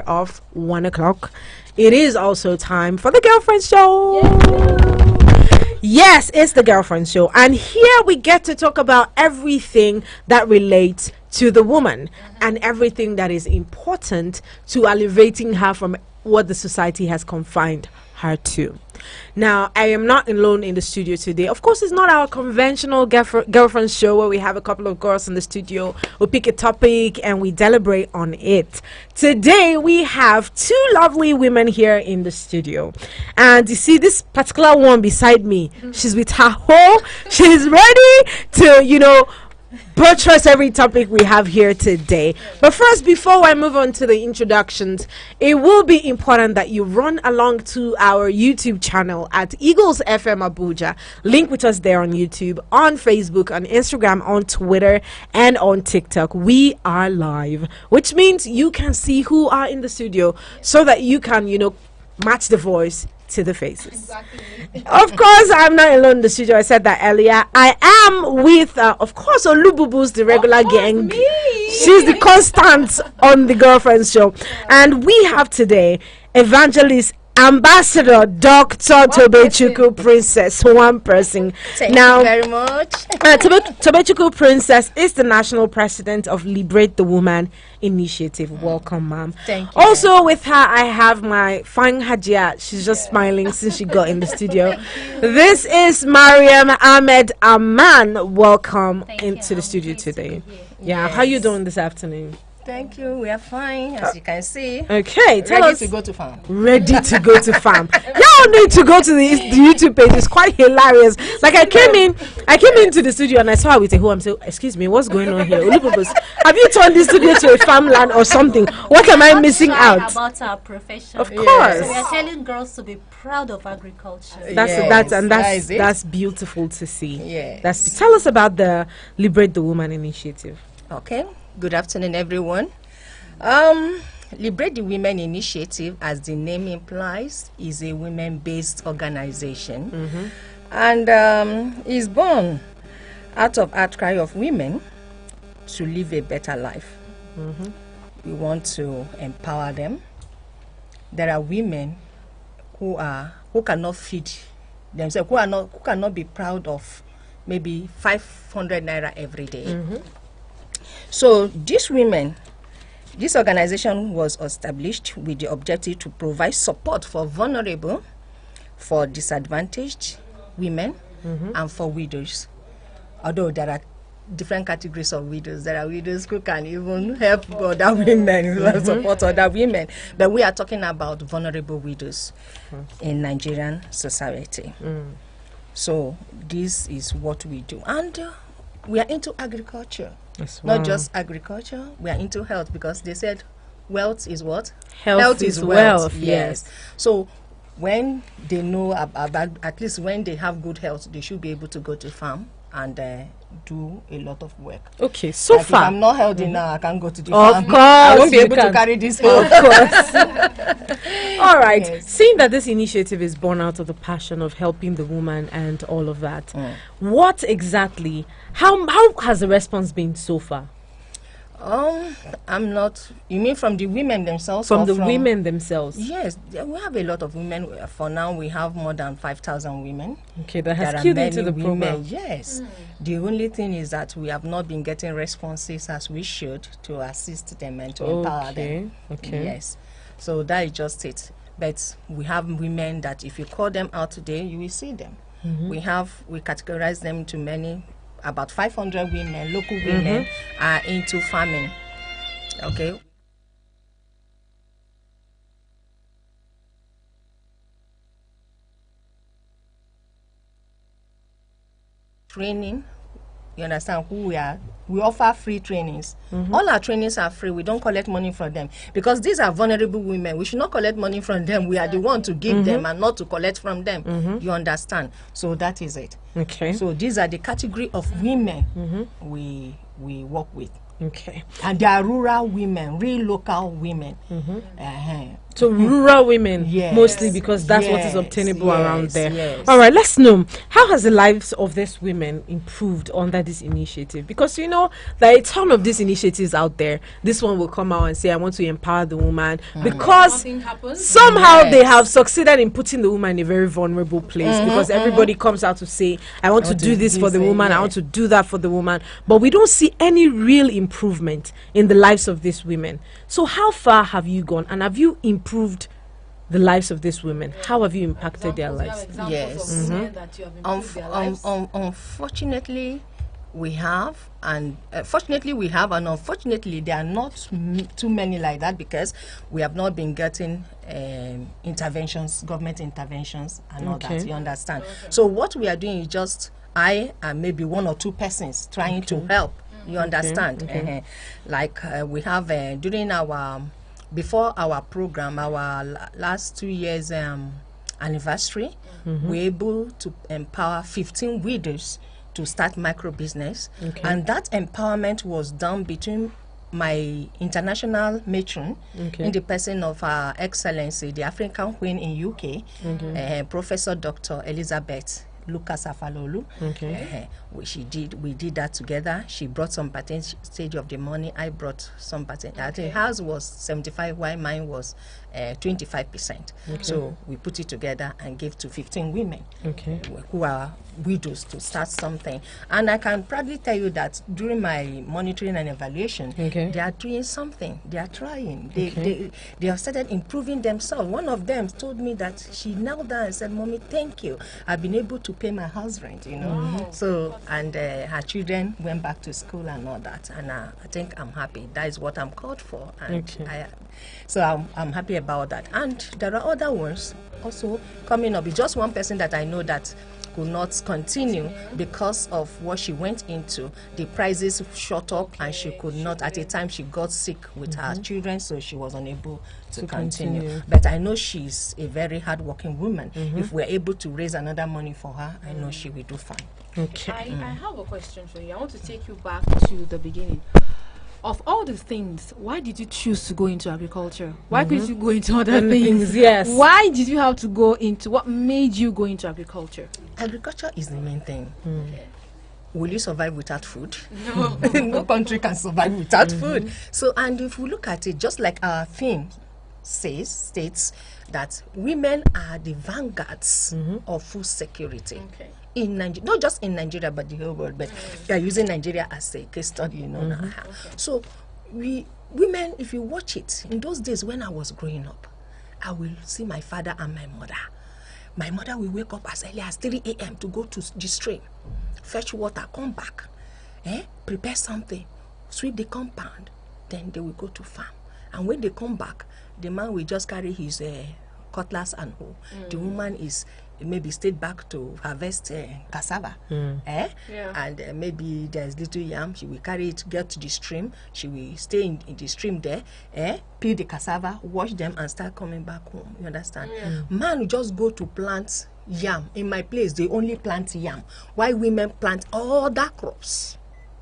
of 1 o'clock. It is also time for the Girlfriend Show. Yes, it's the Girlfriend Show. And here we get to talk about everything that relates to the woman and everything that is important to elevating her from what the society has confined her to. Now, I am not alone in the studio today. Of course, it's not our conventional girlfriend show where we have a couple of girls in the studio. We pick a topic and we deliberate on it. Today, we have two lovely women here in the studio. And you see this particular one beside me. She's with her hoe. She's ready to, buttress every topic we have here today. But first, before I move on to the introductions, it will be important that you run along to our YouTube channel at Eagles FM Abuja. Link with us there on YouTube, on Facebook, on Instagram, on Twitter, and on TikTok. We are live, which means you can see who are in the studio so that you can, match the voice to the faces. Exactly. Of course, I'm not alone in the studio. I said that earlier. I am with, of course, Olububu's the regular gang. Me. She's the constant on the Girlfriend Show. And we have today Evangelist Ambassador Dr. Tobechukwu Princess, one person. Thank you very much. Tobechukwu Princess is the national president of Liberate the Woman Initiative. Welcome, ma'am. Thank you. Also with her, I have my fine Hajia. She's just smiling since she got in the studio. This is Mariam Ahmed Aman. Welcome into the studio today. Yeah, yes. How you doing this afternoon? Thank you. We are fine, as you can see. Okay, tell us. Ready to go to farm. Ready to go to farm. Y'all need to go to the YouTube page. It's quite hilarious. Like I came into the studio and I saw her with a hoe. I'm saying, excuse me, what's going on here? Have you turned this studio to a farmland or something? What am I missing out? About our profession. Of course. So we are telling girls to be proud of agriculture. That's beautiful to see. Yes. Tell us about the Liberate the Woman Initiative. Okay. Good afternoon, everyone. Liberate the Women Initiative, as the name implies, is a women-based organization, and is born out of outcry of women to live a better life. We want to empower them. There are women who cannot feed themselves, who cannot be proud of maybe 500 naira every day. So these women, this organization was established with the objective to provide support for vulnerable, for disadvantaged women, and for widows. Although there are different categories of widows. There are widows who can even help other women, support other women. But we are talking about vulnerable widows in Nigerian society. So this is what we do. And we are into agriculture. Yes, not just agriculture, we are into health, because they said wealth is what? Health is wealth. Yes. So when they know about, at least when they have good health, they should be able to go to farm and do a lot of work. Okay, so like far if I'm not healthy now, I can't go to the farm. Of course, I won't be able to carry this home. Of course. All right. Yes. Seeing that this initiative is born out of the passion of helping the woman and all of that, what exactly? How has the response been so far? I'm not. You mean from the women themselves? From the women themselves? Yes, we have a lot of women. For now, we have more than 5,000 women. Okay, that has keyed into the program. Yes. The only thing is that we have not been getting responses as we should to assist them and to empower them. Okay. Yes. So that is just it. But we have women that if you call them out today, you will see them. We categorize them into many. About 500 women, local women, are into farming. Okay. Training. You understand who we are? We offer free trainings. All our trainings are free. We don't collect money from them because these are vulnerable women. We should not collect money from them. We are the one to give them and not to collect from them. You understand? So that is it. Okay. So these are the category of women we work with. Okay. And they are rural women, real local women. So rural women, Yes. mostly, because that's what is Yes, obtainable around yes, there. yes. All right, let's know, how has the lives of these women improved under this initiative? Because there are a ton of these initiatives out there. This one will come out and say, I want to empower the woman, because Nothing happens. somehow they Yes. have succeeded in putting the woman in a very vulnerable place, because everybody comes out to say, I want to do this for the woman, I want to do that for the woman, but we don't see any real improvement in the lives of these women. So how far have you gone, and have you improved the lives of these women? How have you impacted their lives? Yes. Of women that you have improved their lives. Unfortunately, we have, and fortunately we have, and unfortunately there are not too many like that, because we have not been getting interventions, government interventions, and all that. You understand? So what we are doing is just I and maybe one or two persons trying to help. You understand? Like we have during our before our program, our last 2 years anniversary, we're able to empower 15 widows to start micro business, and that empowerment was done between my international matron, in the person of Her Excellency, the African Queen in UK, Professor Dr. Elizabeth Lucas Afalolu. We did that together. She brought some percentage of the money. I brought some percentage. I think hers was 75, while mine was 25%. So we put it together and gave to 15 women who are widows to start something. And I can proudly tell you that during my monitoring and evaluation, they are doing something. They are trying. They have started improving themselves. One of them told me that she knelt down and said, "Mommy, thank you. I've been able to pay my house rent, So, and her children went back to school and all that. And I think I'm happy. That is what I'm called for. And so I'm happy about that. And there are other ones also coming up. It's just one person that I know that could not continue because of what she went into. The prices shot up, and she could not. At a time, she got sick with her children, so she was unable to continue. But I know she's a very hardworking woman. If we're able to raise another money for her, I know she will do fine. I have a question for you. I want to take you back to the beginning. Of all the things, why did you choose to go into agriculture? Why couldn't you go into other things? Yes. Why did you have to go into, what made you go into agriculture? Agriculture is the main thing. Will you survive without food? No. No country can survive without food. So, and if we look at it, just like our theme states that women are the vanguards of food security. In Nigeria, not just in Nigeria, but the whole world. But they are using Nigeria as a case study, now. So, women, if you watch it, in those days when I was growing up, I will see my father and my mother. My mother will wake up as early as 3 a.m. to go to the stream, fetch water, come back, prepare something, sweep the compound, then they will go to farm. And when they come back, the man will just carry his cutlass and hoe. The woman is maybe stayed back to harvest cassava, and maybe there's little yam. She will carry it, get to the stream. She will stay in the stream there, peel the cassava, wash them, and start coming back home. You understand? Man will just go to plant yam. In my place, they only plant yam, while women plant other crops.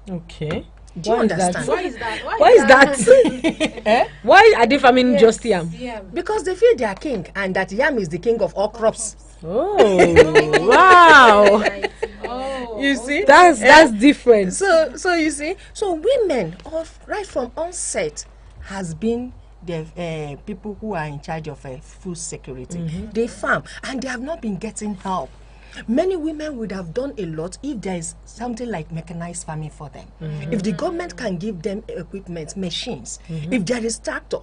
Okay. Do you understand? Why is that? Why is that? Why are they farming just yam? Because they feel they are king, and that yam is the king of all crops. Oh, wow. You see? That's different. So you see, so women right from onset has been the people who are in charge of food security. They farm, and they have not been getting help. Many women would have done a lot if there is something like mechanized farming for them. If the government can give them equipment, machines, if there is tractor,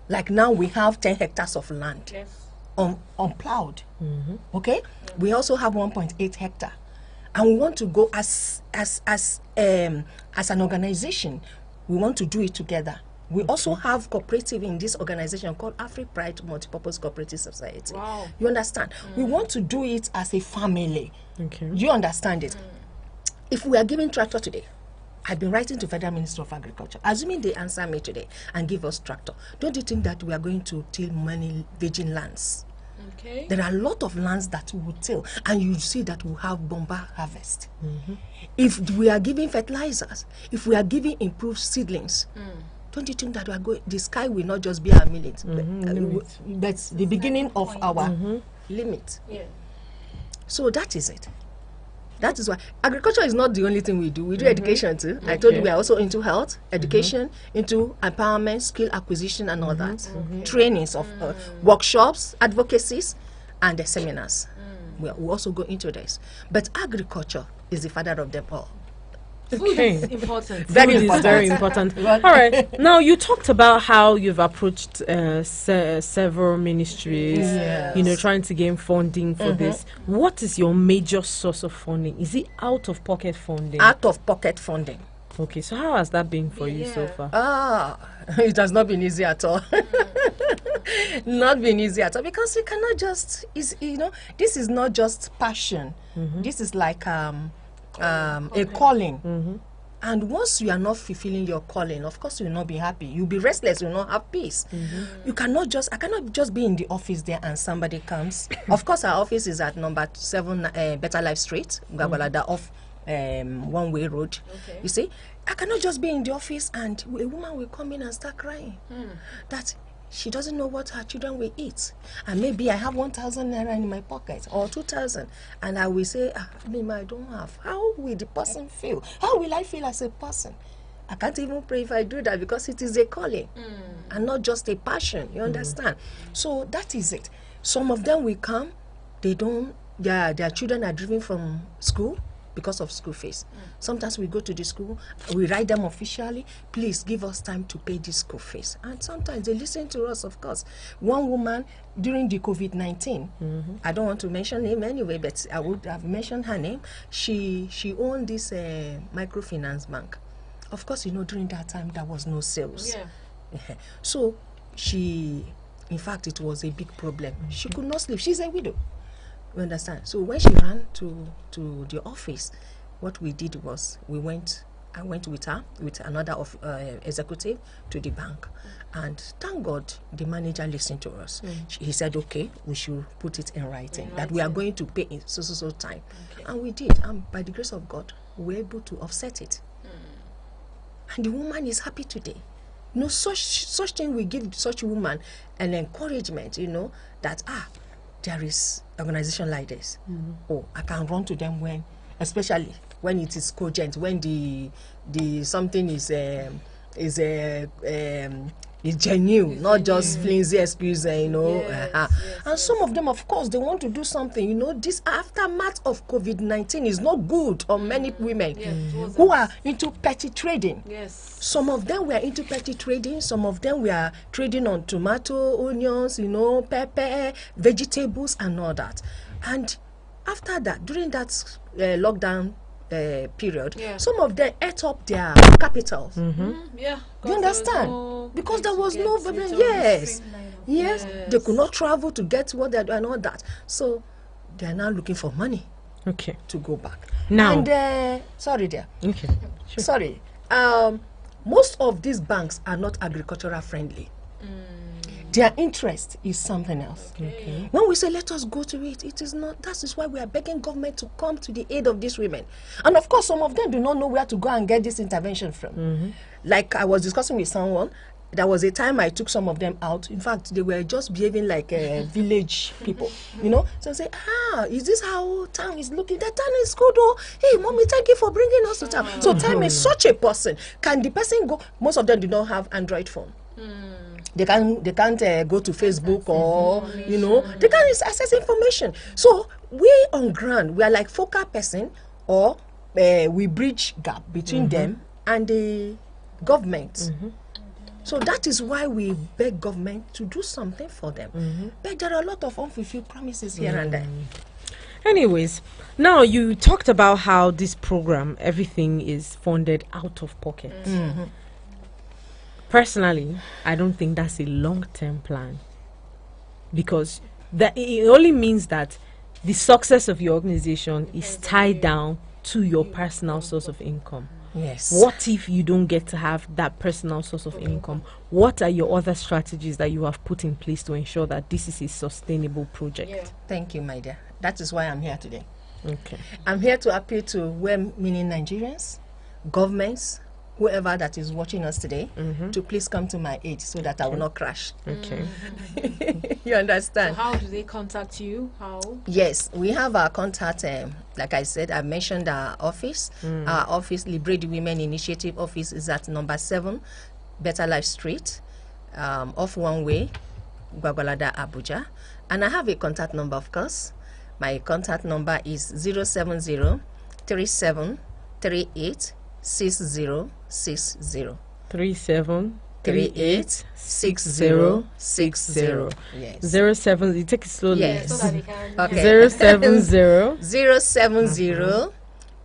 like now we have 10 hectares of land unplowed. Okay, we also have 1.8 hectare, and we want to go as an organization. We want to do it together. We also have cooperative in this organization called AfriPride Multipurpose Cooperative Society. Wow. You understand? We want to do it as a family. Okay. You understand it? If we are giving tractor today, I've been writing to Federal Minister of Agriculture, assuming they answer me today and give us tractor. Don't you think that we are going to till many virgin lands? Okay. There are a lot of lands that we will till, and you see that we have bomber harvest. If we are giving fertilizers, if we are giving improved seedlings, don't you think that we are going? The sky will not just be our limit, but the beginning of our limit. Yeah. So that is it. That is why agriculture is not the only thing we do. We do education too. I told you we are also into health, education, into empowerment, skill acquisition, and all that. Trainings of workshops, advocacies, and the seminars. We also go into this. But agriculture is the father of them all. Food is important. Very Food is important. very important. All right. Now, you talked about how you've approached several ministries, Yes. trying to gain funding for this. What is your major source of funding? Is it out-of-pocket funding? Out of pocket funding. Okay, so how has that been for you so far? It has not been easy at all. Not been easy at all, because you cannot just, this is not just passion. This is like a calling. And once you are not fulfilling your calling, of course you will not be happy. You'll be restless, you will not have peace. I cannot just be in the office there and somebody comes. Of course, our office is at number 7 Better Life Street, Gagwalada, off one-way road. Okay. You see, I cannot just be in the office and a woman will come in and start crying that she doesn't know what her children will eat, and maybe I have 1,000 naira in my pocket or 2,000, and I will say, Mima, I don't have. How will the person feel? How will I feel as a person? I can't even pray if I do that, because it is a calling and not just a passion. You understand? So that is it. Some of them will come, they don't. Their children are driven from school because of school fees. Sometimes we go to the school, we write them officially, please give us time to pay this school fees. And sometimes they listen to us, of course. One woman during the COVID-19, I don't want to mention name anyway, but I would have mentioned her name. She owned this microfinance bank. Of course, during that time there was no sales. Yeah. So in fact, it was a big problem. She could not sleep. She's a widow. You understand? So when she ran to the office, what we did was I went with her, with another executive, to the bank. And thank God the manager listened to us. He said, okay, we should put it in writing, that we are going to pay in so time. Okay. And we did. And by the grace of God, we were able to offset it. And the woman is happy today. Such thing will give such woman an encouragement, that there is organization like this. Oh, I can run to them especially when it is cogent, when the something is genuine, not just flimsy excuse, Yes, and some of them, of course, they want to do something. This aftermath of COVID-19 is not good on many women who are into petty trading. Yes. Some of them were into petty trading. Some of them were trading on tomato, onions, pepper, vegetables, and all that. And after that, during that lockdown period, some of them ate up their capitals. Yeah. You understand? Because there was no yes, they could not travel to get what they do and all that. So they are now looking for money. Okay. To go back. Now, and sorry, dear. Okay. Sure. Sorry. Most of these banks are not agricultural friendly. Their interest is something else. Okay. When we say let us go to it, it is not. That is why we are begging government to come to the aid of these women. And of course, some of them do not know where to go and get this intervention from. Like I was discussing with someone, there was a time I took some of them out. In fact, they were just behaving like village people, So I say, is this how town is looking? That town is good, oh. Hey, mommy, thank you for bringing us to town. So time is such a person. Can the person go? Most of them do not have Android phone. They can't go to Facebook or they can't access information. So we on ground, we are like focal person, or we bridge gap between them and the government. So that is why we beg government to do something for them. But there are a lot of unfulfilled promises here and there. Anyways, now you talked about how this program, everything is funded out of pocket. Personally, I don't think that's a long-term plan, because it only means that the success of your organization is tied down to your personal source of income. Yes. What if you don't get to have that personal source of income? What are your other strategies that you have put in place to ensure that this is a sustainable project? Yeah. Thank you, my dear. That is why I'm here today. Okay. I'm here to appeal to well-meaning Nigerians, governments, whoever that is watching us today to please come to my aid so that I will not crash. Okay. You understand? So how do they contact you? How? Yes, we have our contact. Like I said, I mentioned our office. Our office, Liberate the Women Initiative office, is at number 7, Better Life Street, off one way, Gwagwalada, Abuja. And I have a contact number, of course. My contact number is 070 3738 6060. 3738 6060. Yes. 07. You take it slowly. Yes. So that they can. Okay. 070. 070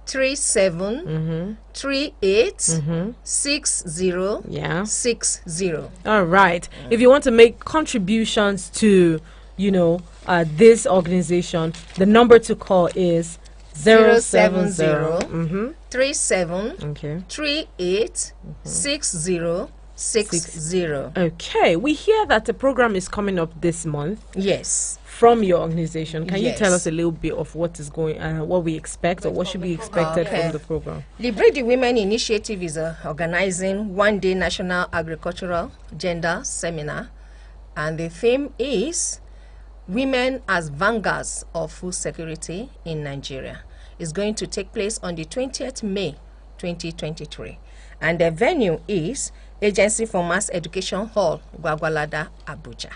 37 38 60 Yeah. 60. All right. If you want to make contributions to, this organization, the number to call is 070. 37 Okay. 38 60 60. Okay. We hear that the program is coming up this month Yes. from your organization. Can you Yes. tell us a little bit of what is going, what we expect, or what should be expected Okay. from the program? Liberate the Women Initiative is organizing one-day National Agricultural Gender Seminar, and the theme is Women as Vanguards of Food Security in Nigeria. It's going to take place on the 20th May 2023, and the venue is Agency for Mass Education Hall, Gwagwalada, Abuja.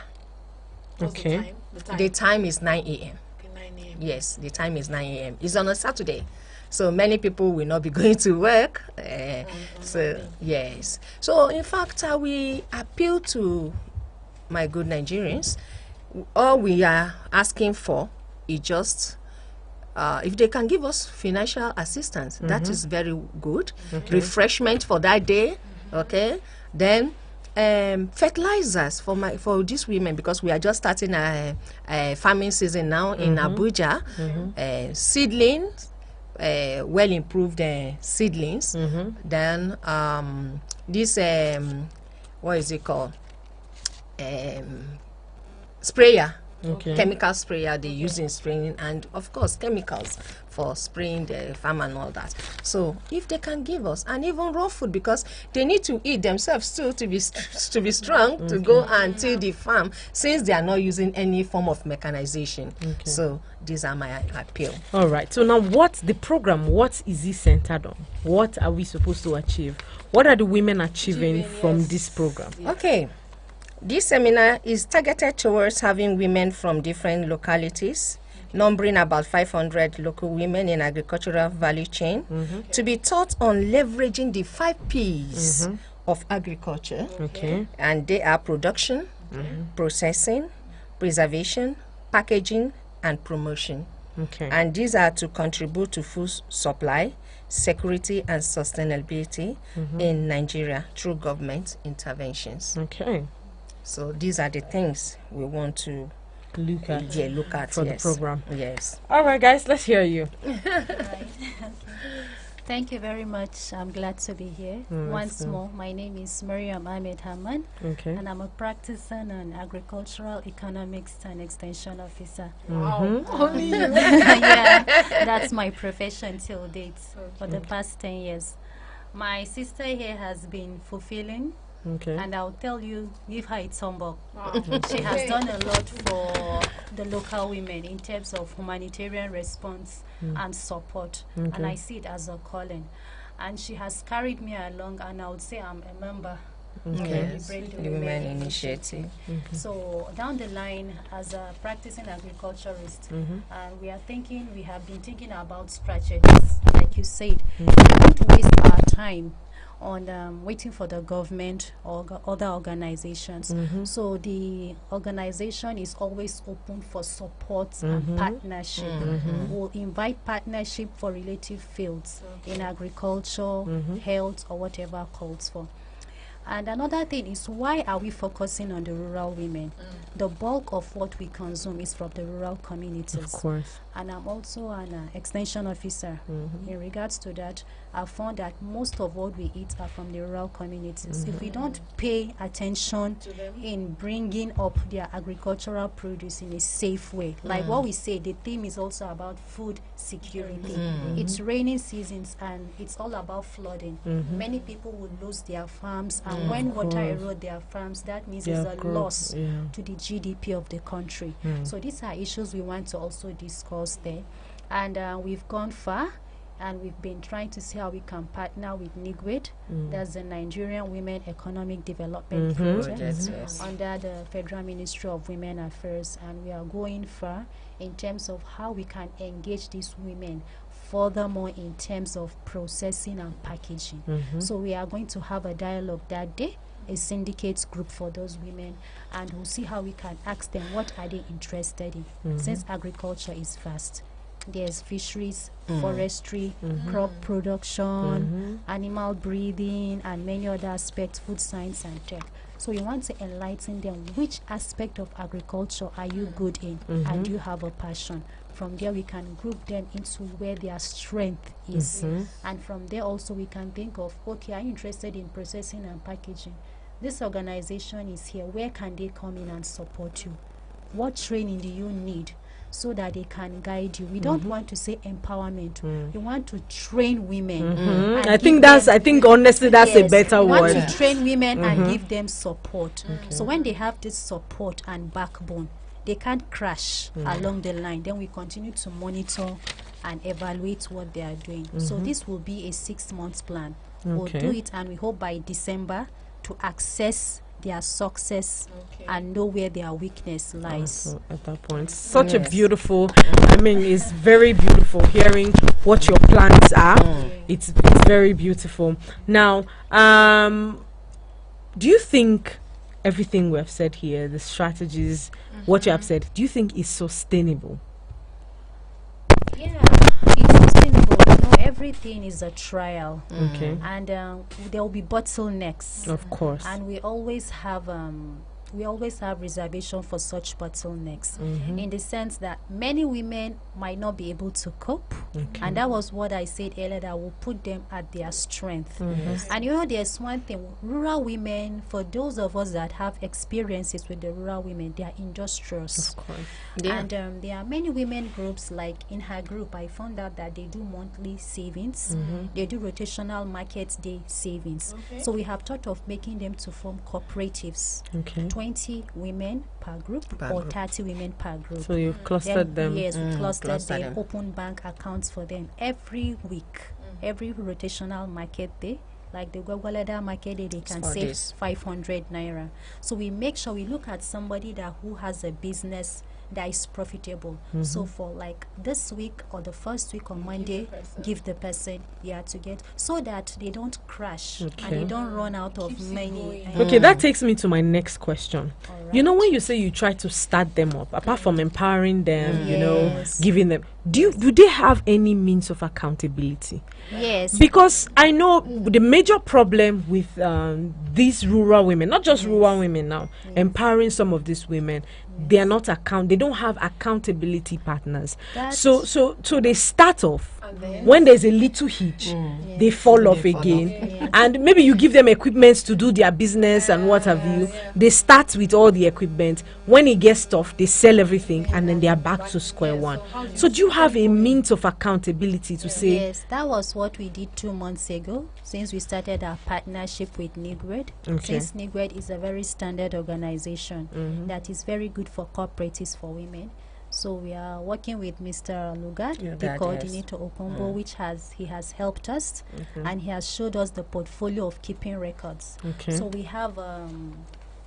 What's Okay. The time is 9 a.m. Okay, 9 a.m. Yes, the time is 9 a.m. It's on a Saturday, so many people will not be going to work. Yes. So, in fact, we appeal to my good Nigerians. All we are asking for is just if they can give us financial assistance, that is very good. Refreshment for that day, okay. Then fertilizers for these women, because we are just starting a farming season now in Abuja. Seedlings, well improved seedlings. Then this what is it called? Sprayer. Okay. Chemical sprayer they use in spraying, and of course chemicals for spraying the farm and all that. So if they can give us, and even raw food, because they need to eat themselves too to be strong to go and till the farm, since they are not using any form of mechanization. So these are my appeal. All right. So now, what's the program? What is it centered on? What are we supposed to achieve? What are the women achieving from this program? Okay. This seminar is targeted towards having women from different localities, numbering about 500 local women in agricultural value chain, to be taught on leveraging the 5 P's of agriculture. Okay. And they are production, processing, preservation, packaging, and promotion. Okay. And these are to contribute to food supply, security, and sustainability in Nigeria through government interventions. Okay. So these are the things we want to Look at look at for the program. Yes. All right, guys. Let's hear you. Thank you very much. I'm glad to be here. Once more, my name is Mariam Ahmed Haman, Okay. and I'm a practicing and agricultural economics and extension officer. Wow. Only you. Yeah, that's my profession till date for the past 10 years. My sister here has been fulfilling, Okay. and I'll tell you, give her a thumb up. Wow. She has done a lot for the local women in terms of humanitarian response and support, and I see it as a calling. And she has carried me along, and I would say I'm a member Yes. of The Women Initiative. So down the line, as a practicing agriculturist, we have been thinking about strategies, like you said. We don't waste our time on waiting for the government or other organizations. So the organization is always open for support and partnership. We'll invite partnership for relative fields in agriculture, health, or whatever calls for. And another thing is, why are we focusing on the rural women? The bulk of what we consume is from the rural communities. Of course. and I'm also an extension officer. In regards to that, I found that most of what we eat are from the rural communities. If we don't pay attention in bringing up their agricultural produce in a safe way, like what we say, the theme is also about food security. It's raining seasons and it's all about flooding. Many people will lose their farms, and when water erodes their farms, that means it's a loss to the GDP of the country. So these are issues we want to also discuss there. And we've gone far, and we've been trying to see how we can partner with NIGWED. That's the Nigerian Women Economic Development Project under the Federal Ministry of Women Affairs, and we are going far in terms of how we can engage these women furthermore in terms of processing and packaging. So we are going to have a dialogue that day, a syndicates group for those women, and we'll see how we can ask them what are they interested in, since agriculture is vast. There's fisheries, forestry, crop production, animal breeding, and many other aspects, food science and tech. So we want to enlighten them which aspect of agriculture are you good in, and do you have a passion. From there we can group them into where their strength is, and from there also we can think of, okay, are you interested in processing and packaging? This organization is here, where can they come in and support you? What training do you need so that they can guide you? We don't want to say empowerment. We want to train women. I think honestly that's a better we word. want to train women and give them support. So when they have this support and backbone, they can't crash along the line. Then we continue to monitor and evaluate what they are doing. So this will be a 6-month plan. We'll do it, and we hope by December to access their success and know where their weakness lies. At that point, such a beautiful, it's very beautiful hearing what your plans are. It's very beautiful. Now, do you think everything we have said here, the strategies, what you have said, do you think is sustainable? Yeah, it's sustainable. Everything is a trial, and there will be bottlenecks, of course, and we always have reservation for such bottlenecks, in the sense that many women might not be able to cope, and that was what I said earlier, that will put them at their strength. And there's one thing, rural women, for those of us that have experiences with the rural women, they are industrious, of course. And there are many women groups, like in her group I found out that they do monthly savings, they do rotational market day savings. So we have thought of making them to form cooperatives, 20 women per group or 30 women per group. So you've clustered them. Yes, we clustered them, open bank accounts for them every week, every rotational market day. Like the Gwagwalada market day, they can save 500 naira. So we make sure we look at somebody who has a business that is profitable. So for like this week or the first week on Monday, give the person to get, so that they don't crash and they don't run out of money. Okay, that takes me to my next question. Right. When you say you try to start them up, apart from empowering them, giving them, do they have any means of accountability? Yes. Because I know the major problem with these rural women, not just rural women now, empowering some of these women, they are not they don't have accountability partners. So they start off, when there's a little hitch, they fall off again. And maybe you give them equipment to do their business and what have you. They start with all the equipment. When it gets tough, they sell everything and then they are back to square one. So do you have a means of accountability to say? Yes, that was what we did 2 months ago, since we started our partnership with NIGWED. Since NIGWED is a very standard organization that is very good for cooperatives for women. So we are working with Mr. Lugard, the coordinator Okombo, which he has helped us, and he has showed us the portfolio of keeping records. So we have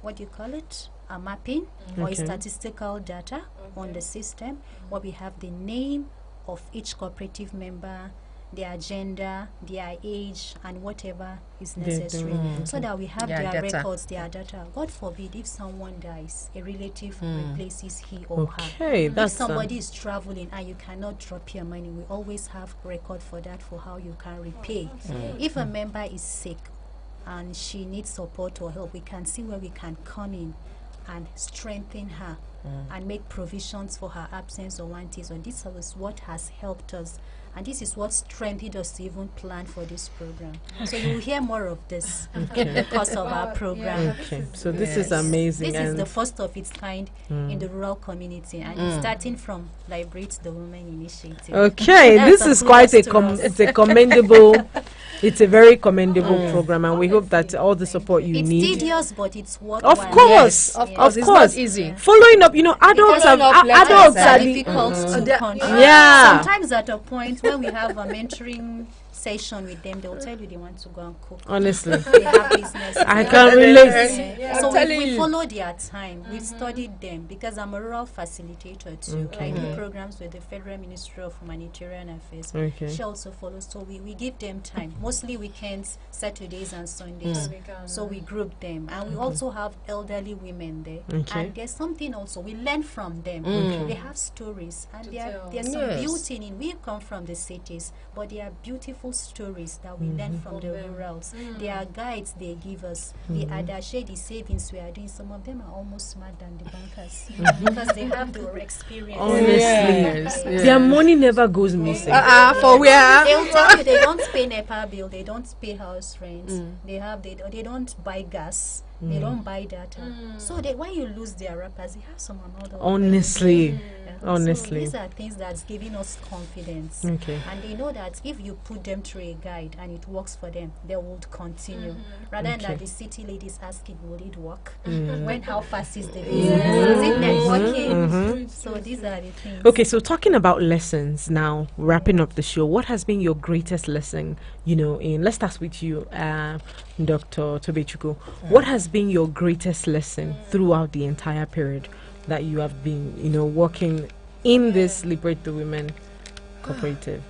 what do you call it? A mapping or statistical data on the system, where we have the name of each cooperative member, their gender, their age, and whatever is necessary, so that we have their records, their data. God forbid, if someone dies, a relative replaces he or her. If somebody is traveling and you cannot drop your money, we always have record for that, for how you can repay. If a member is sick and she needs support or help, we can see where we can come in and strengthen her and make provisions for her absence or wanting. So this is what has helped us, and this is what strengthened us to even plan for this program. So you will hear more of this in the course of our program. Okay, so this is amazing. This is the first of its kind in the rural community, and it's starting from Liberate the Women Initiative. Okay, this is quite it's a commendable, it's a very commendable program, and we hope that all the support you It's need. tedious, but it's worthwhile. Of course, Of of course, it's course. not easy. Following up, adults are adults are the difficult to control. Yeah. Sometimes at a point when we have a mentoring session with them, they'll tell you they want to go and cook. honestly. They have business. I can relate. Yeah. I'm So telling we you. follow their time. We studied them because I'm a rural facilitator too. I do programs with the Federal Ministry of Humanitarian Affairs. Okay. She also follows. So we give them time. Mostly weekends, Saturdays and Sundays. So we group them. And we also have elderly women there. Okay. And there's something also we learn from them. They have stories. And there's some Yes. beauty in. We come from the cities, but they are beautiful stories that we learn from the rurals. They are guides they give us. The adache, the savings we are doing, some of them are almost smarter than the bankers because they have the experience. Honestly, Yes, their money never goes missing. For where? They'll tell you they don't pay NEPA bill, they don't pay house rent, they don't buy gas, they don't buy data. So when you lose their wrappers, they have some amount of Honestly, Yeah. So honestly. these are things that's giving us confidence. Okay. And they know that if you put them through a guide and it works for them, they would continue. Rather than that the city ladies asking, will it work? When how fast is the business? Is it networking? So these are the things. Okay, so talking about lessons now, wrapping up the show, what has been your greatest lesson, let's start with you, Dr. Tobechukwu. What has been your greatest lesson throughout the entire period that you have been, working in this Liberate the Women cooperative?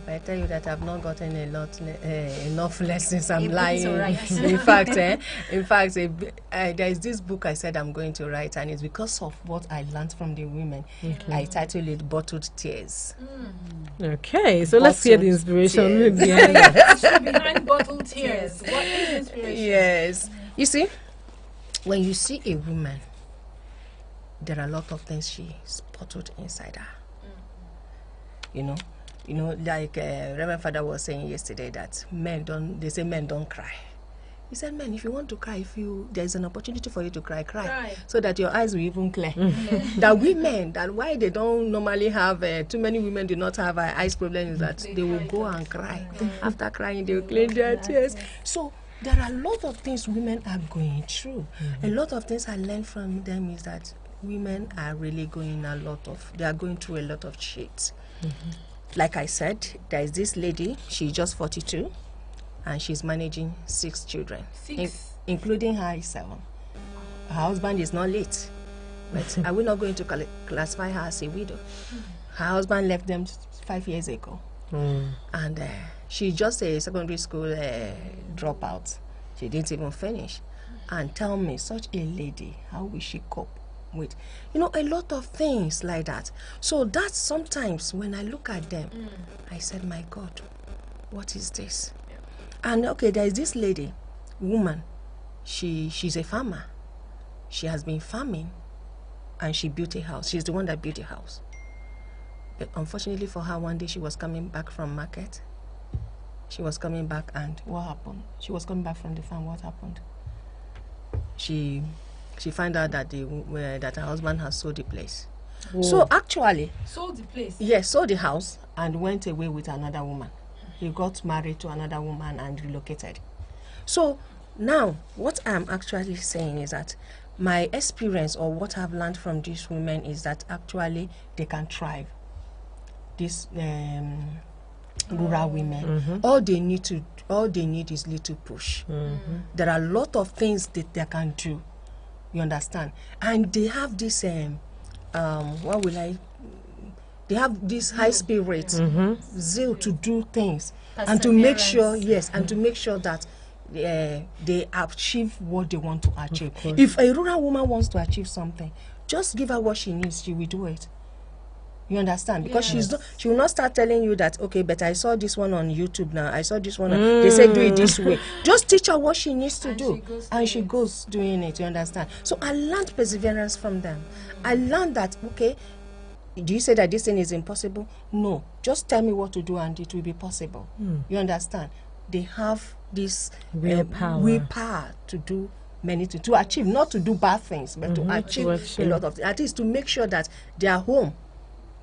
I tell you that I've not gotten enough lessons. I'm A book lying. to write. In fact, there is this book I said I'm going to write, and it's because of what I learned from the women. I titled it "Bottled Tears." Okay, so let's hear the inspiration behind it. Behind bottled tears. What is inspiration? Yes, you see, when you see a woman, there are a lot of things she's bottled inside her. Like Reverend Father was saying yesterday that they say men don't cry. He said, men, if you want to cry, there's an opportunity for you to cry, so that your eyes will even clear. That women, that why they don't normally have, too many women do not have eyes problem is that they will go and cry. After crying, they will clean their tears. So there are a lot of things women are going through. A lot of things I learned from them is that women are really going through a lot of shit. Like I said, there is this lady, she's just 42, and she's managing 6 children, including her is 7. Her husband is not late, but are we not going to classify her as a widow? Her husband left them 5 years ago, and she's just a secondary school dropout. She didn't even finish. And tell me, such a lady, how will she cope with a lot of things like that? So that sometimes when I look at them, I said, my God, what is this? And okay, there is this woman, she's a farmer. She has been farming and she built a house. She's the one that built a house. But unfortunately for her, one day she was coming back from market. She was coming back, and what happened? She was coming back from the farm. What happened? She found out that that her husband has sold the place. Whoa. So actually, sold the place. Yes, sold the house and went away with another woman. He got married to another woman and relocated. So now, what I'm actually saying is that my experience or what I've learned from these women is that actually they can thrive. These rural women, all they need is little push. There are a lot of things that they can do. You understand? And they have this they have this high spirit, zeal to do things and to make sure, and to make sure that they achieve what they want to achieve. If a rural woman wants to achieve something, just give her what she needs, she will do it. You understand? Because she will not start telling you that, okay, but I saw this one on YouTube now. I saw this one. They say do it this way. Just teach her what she needs to do. She goes doing it. You understand? So I learned perseverance from them. I learned that, okay, do you say that this thing is impossible? No. Just tell me what to do and it will be possible. You understand? They have this willpower to do many things, to achieve, not to do bad things, but to achieve a lot of things. At least to make sure that their home,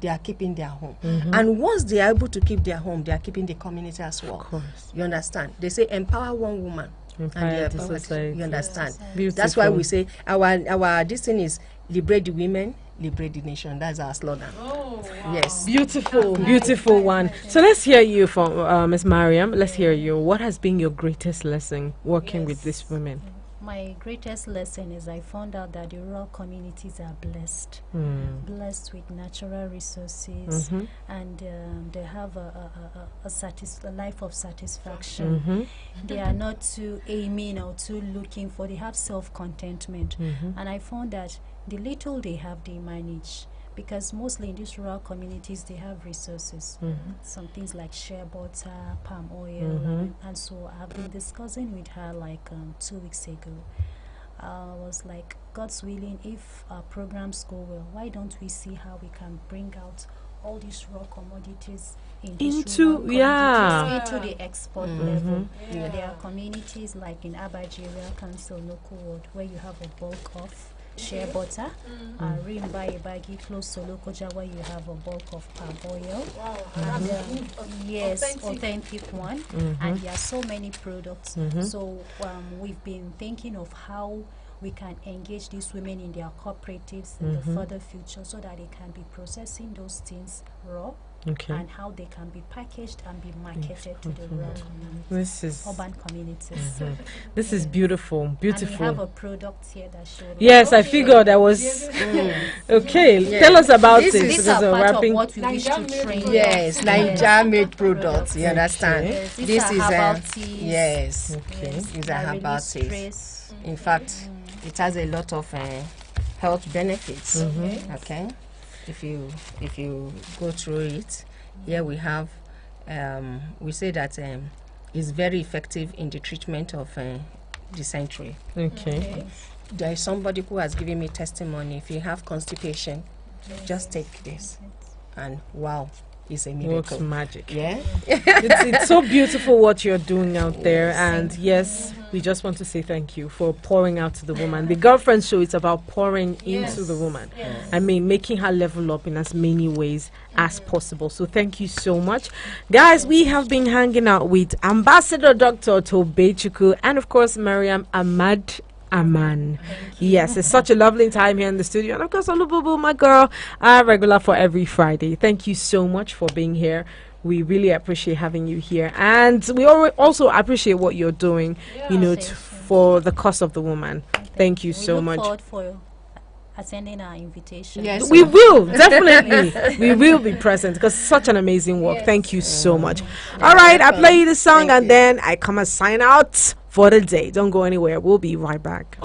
they are keeping their home. And once they are able to keep their home, they are keeping the community as well. Of course. You understand? They say empower one woman. Empower the society. You understand? Beautiful. That's why we say our this thing is liberate the women, liberate the nation. That's our slogan. Oh, wow. Yes. Beautiful one. So let's hear you from Ms. Mariam. Let's hear you. What has been your greatest lesson working with these women? My greatest lesson is I found out that the rural communities are blessed, blessed with natural resources, and they have a life of satisfaction. They are not too aiming or too looking for, they have self-contentment. And I found that the little they have, they manage. Because mostly in these rural communities, they have resources. Some things like shea butter, palm oil. And so I've been discussing with her like 2 weeks ago. I was like, God's willing, if our programs go well, why don't we see how we can bring out all these raw commodities into the export level. There are communities like in Abaji Area Council, local ward, where you have a bulk of shea butter, Rimba Ibagi, close to Lokoja, where you have a bulk of palm oil. And, yes, authentic one. And there are so many products. So we've been thinking of how we can engage these women in their cooperatives in the further future so that they can be processing those things raw. And how they can be packaged and be marketed to the rural communities, urban communities. This is beautiful. And we have a product here that showed. Yes, I figured I was okay. Tell us about it. These are part of what we wish to train. Yes, Naija made products. You understand? This is herbal teas. Yes. These are herbal teas. In fact, it has a lot of health benefits. Okay. If you go through it, here we have, we say that it's very effective in the treatment of dysentery. There is somebody who has given me testimony. If you have constipation, just take this, and wow, it's a miracle. Works magic. Yeah. It's so beautiful what you're doing out there, and yes, we just want to say thank you for pouring out to the woman. The Girlfriend Show is about pouring into the woman. I mean, making her level up in as many ways as possible. So thank you so much, guys. We have been hanging out with Ambassador Dr. Tobechuku and of course Mariam Ahmad Aman. Yes, it's such a lovely time here in the studio. And of course, Olububu, my girl, regular for every Friday. Thank you so much for being here. We really appreciate having you here. And we also appreciate what you're doing, for the cause of the woman. Thank you so much. We look forward for attending our invitation. Yes, we will, definitely. We will be present because such an amazing work. Thank you so much. All right, I play you the song and then I come and sign out for the day. Don't go anywhere. We'll be right back.